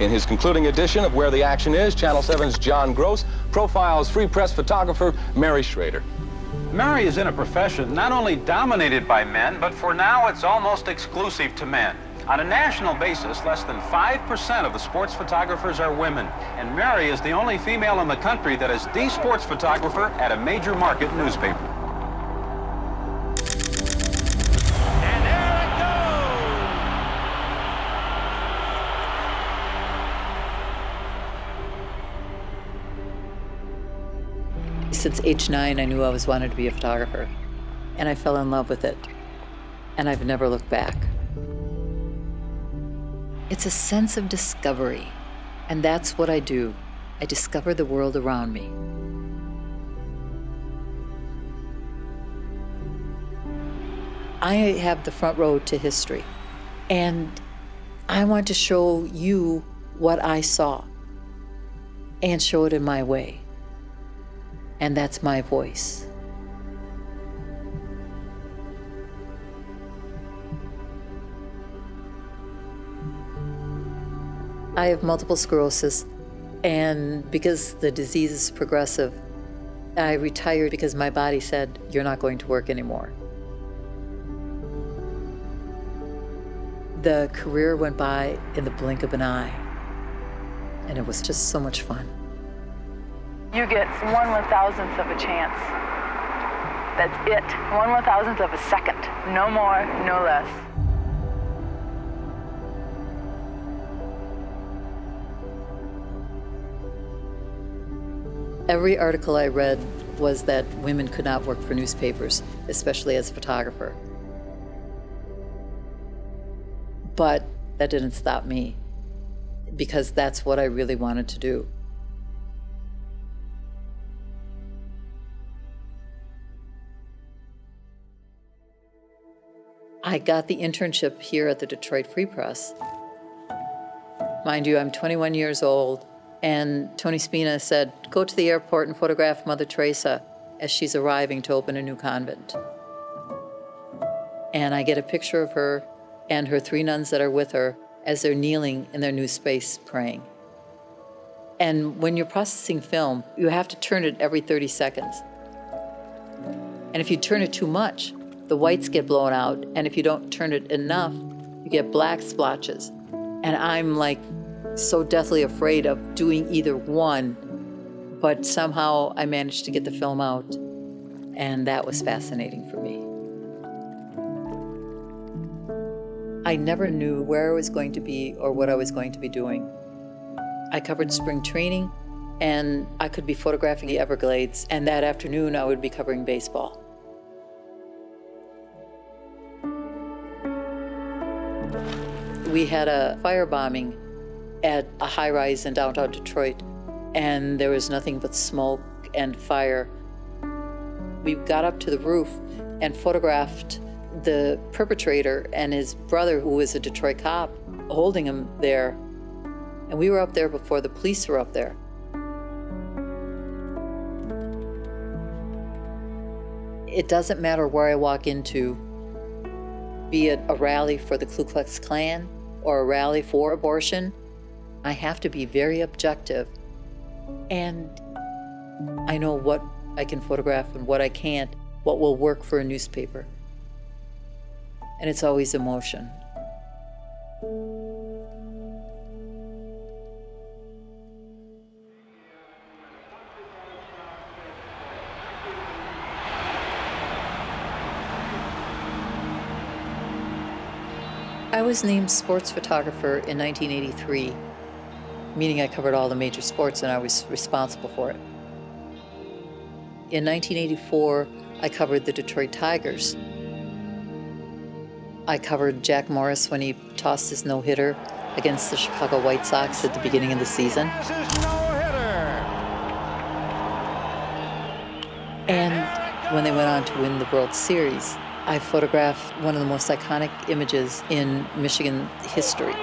In his concluding edition of Where the Action Is, Channel 7's John Gross profiles free press photographer Mary Schroeder. Mary is in a profession not only dominated by men, but for now it's almost exclusive to men. On a national basis, less than 5% of the sports photographers are women, and Mary is the only female in the country that is the sports photographer at a major market newspaper. And there it goes! Since age 9, I knew I always wanted to be a photographer, and I fell in love with it, and I've never looked back. It's a sense of discovery, and that's what I do. I discover the world around me. I have the front row to history, and I want to show you what I saw and show it in my way. And that's my voice. I have multiple sclerosis, and because the disease is progressive, I retired because my body said, "You're not going to work anymore." The career went by in the blink of an eye, and it was just so much fun. You get 1/1000th of a chance. That's it. 1/1000th of a second. No more, no less. Every article I read was that women could not work for newspapers, especially as a photographer. But that didn't stop me, because that's what I really wanted to do. I got the internship here at the Detroit Free Press. Mind you, I'm 21 years old, and Tony Spina said, "Go to the airport and photograph Mother Teresa as she's arriving to open a new convent." And I get a picture of her and her 3 nuns that are with her as they're kneeling in their new space praying. And when you're processing film, you have to turn it every 30 seconds. And if you turn it too much, the whites get blown out, and if you don't turn it enough, you get black splotches. And I'm like so deathly afraid of doing either one, but somehow I managed to get the film out, and that was fascinating for me. I never knew where I was going to be or what I was going to be doing. I covered spring training, and I could be photographing the Everglades, and that afternoon I would be covering baseball. We had a firebombing at a high-rise in downtown Detroit, and there was nothing but smoke and fire. We got up to the roof and photographed the perpetrator and his brother, who was a Detroit cop, holding him there. And we were up there before the police were up there. It doesn't matter where I walk into, be it a rally for the Ku Klux Klan or a rally for abortion, I have to be very objective, and I know what I can photograph and what I can't, what will work for a newspaper. And it's always emotion. I was named sports photographer in 1983, meaning I covered all the major sports and I was responsible for it. In 1984, I covered the Detroit Tigers. I covered Jack Morris when he tossed his no-hitter against the Chicago White Sox at the beginning of the season. And when they went on to win the World Series, I photographed one of the most iconic images in Michigan history.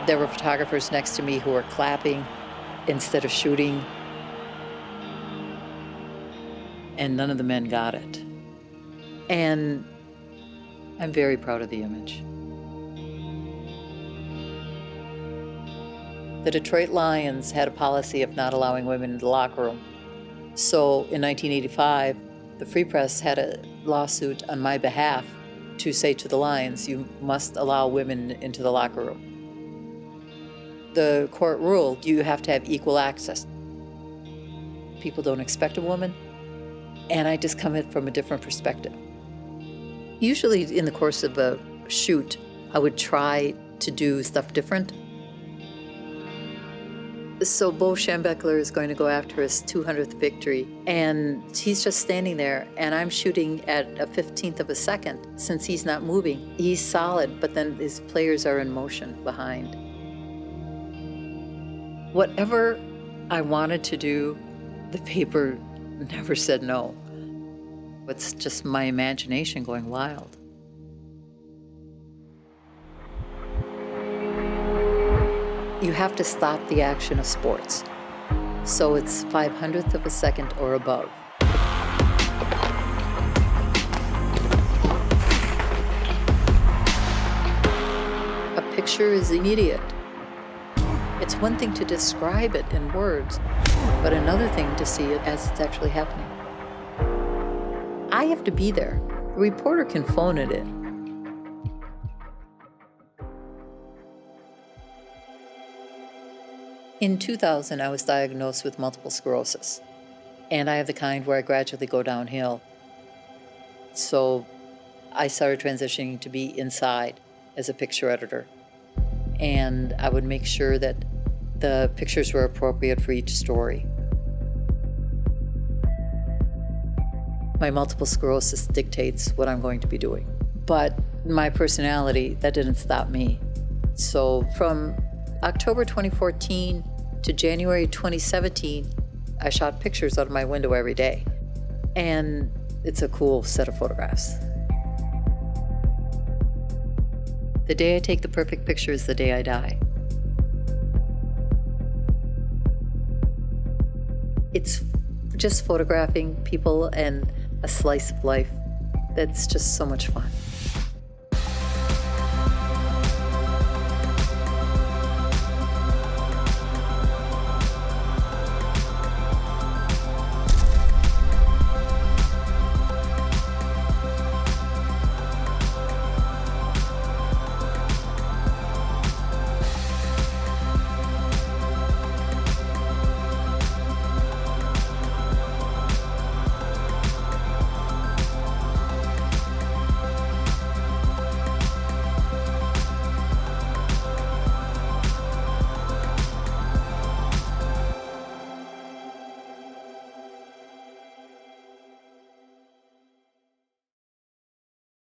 There were photographers next to me who were clapping instead of shooting, and none of the men got it. And I'm very proud of the image. The Detroit Lions had a policy of not allowing women in the locker room. So in 1985, the Free Press had a lawsuit on my behalf to say to the Lions, you must allow women into the locker room. The court ruled you have to have equal access. People don't expect a woman, and I just come in from a different perspective. Usually in the course of a shoot, I would try to do stuff different. So Bo Schembechler is going to go after his 200th victory, and he's just standing there, and I'm shooting at a 15th of a second. Since he's not moving, he's solid, but then his players are in motion behind. Whatever I wanted to do, the paper never said no. It's just my imagination going wild. You have to stop the action of sports. So it's 500th of a second or above. A picture is immediate. It's one thing to describe it in words, but another thing to see it as it's actually happening. I have to be there. A reporter can phone it in. In 2000, I was diagnosed with multiple sclerosis, and I have the kind where I gradually go downhill. So I started transitioning to be inside as a picture editor, and I would make sure that the pictures were appropriate for each story. My multiple sclerosis dictates what I'm going to be doing, but my personality, that didn't stop me. So from October 2014 to January 2017, I shot pictures out of my window every day. And it's a cool set of photographs. The day I take the perfect picture is the day I die. It's just photographing people and a slice of life that's just so much fun.